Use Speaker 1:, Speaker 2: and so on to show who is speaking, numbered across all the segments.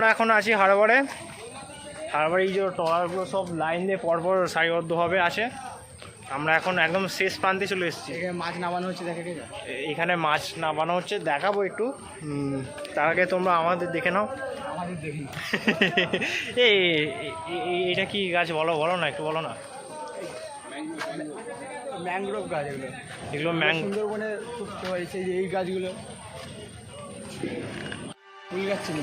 Speaker 1: আমরা এখন আছি হারবারে। হারবারে এই যে ট্রলারগুলো সব লাইন দিয়ে পরপর সারিবদ্ধভাবে আছে। আমরা এখন একদম শেষ প্রান্তে চলে এসেছি।
Speaker 2: মাছ নামানো হচ্ছে, দেখা গেছে
Speaker 1: এখানে মাছ নামানো হচ্ছে, দেখাবো একটু। তার আগে তোমরা আমাদের দেখে নাও।
Speaker 2: আমাদের দেখি
Speaker 1: এটা কি গাছ বলো না, একটু বলো না।
Speaker 2: ম্যানগ্রোভ গাছ এগুলো,
Speaker 1: এগুলো
Speaker 2: সুন্দরবনে খুব হয়েছে যে এই গাছগুলো ফুল গাছ ছিল।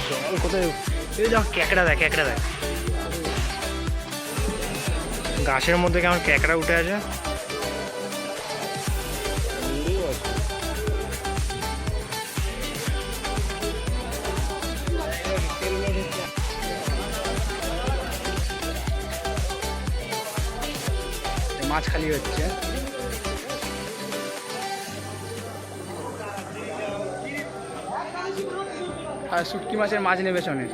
Speaker 1: জল কোথায়? এই দেখো ক্যাকড়া দেখ, গাছের মধ্যে কেমন ক্যাকড়া উঠে আছে।
Speaker 2: মাছ খালি হচ্ছে। আর শুটকি মাছের মাছ নেবে শোনে।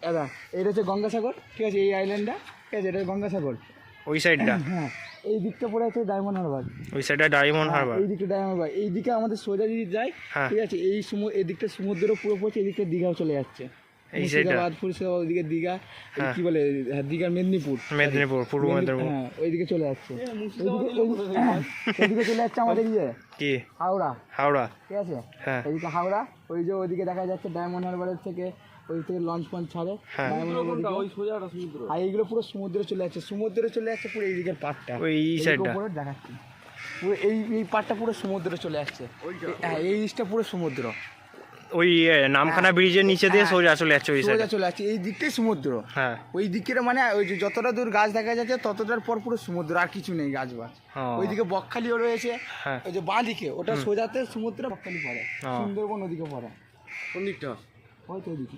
Speaker 2: দাদা এটা হচ্ছে গঙ্গাসাগর, ঠিক আছে, এই আইল্যান্ডটা, ঠিক আছে, এটা গঙ্গাসাগর।
Speaker 1: ওই সাইডটা,
Speaker 2: হ্যাঁ, এই দিকটা পড়ে আছে ডায়মন্ড হারবার।
Speaker 1: ওই সাইডটা ডায়মন্ড হারবার,
Speaker 2: এই দিকটা ডায়মন্ড হারবার। এই দিকে আমাদের সোজা যদি যায়, ঠিক আছে, এই এই দিকটা সমুদ্র পুরো পড়ছে, এই দিকটা দীঘাও চলে যাচ্ছে।
Speaker 1: এই সাইডটা
Speaker 2: মুর্শিদাবাদ ওইদিকে দীঘা, কি বলে দীঘার মেদিনীপুর,
Speaker 1: পূর্ব মেদিনীপুর,
Speaker 2: হ্যাঁ ওইদিকে চলে যাচ্ছে। ওইদিকে চলে যাচ্ছে আমাদের ইয়ে
Speaker 1: কি
Speaker 2: হাওড়া, ঠিক আছে,
Speaker 1: হ্যাঁ
Speaker 2: এইদিকে হাওড়া। ওই যে ওইদিকে দেখা যাচ্ছে ডায়মন্ড হারবারের থেকে, ওই থেকে লঞ্চ ফঞ্চ ছাড়ে, আর এইগুলো পুরো সমুদ্রে চলে যাচ্ছে, পুরো এই দিকের পাড়টা,
Speaker 1: ওই সাইডটা
Speaker 2: দেখাচ্ছি পুরো এই পাড়টা পুরো সমুদ্রে চলে যাচ্ছে। হ্যাঁ, এই দিকটা পুরো সমুদ্র।
Speaker 1: ওই নামখানা ব্রিজের নিচে দিয়ে সোজা চলে যাচ্ছে, ওই সাইডে
Speaker 2: চলে যাচ্ছে, এই দিকটাই সমুদ্র। হ্যাঁ, ওই দিকের মানে ওই যে যতটা দূর গাছ দেখা যাচ্ছে ততটার পর পুরো সমুদ্র, আর কিছু নেই গাছ বাছ। ওইদিকে বকখালিও রয়েছে, ওই যে বাঁ দিকে ওটা সোজাতে সমুদ্র, বকখালি পড়ে, সুন্দরবন ওদিকে পড়ে।
Speaker 1: কোন দিকটা?
Speaker 2: ওই তো ওইদিকে।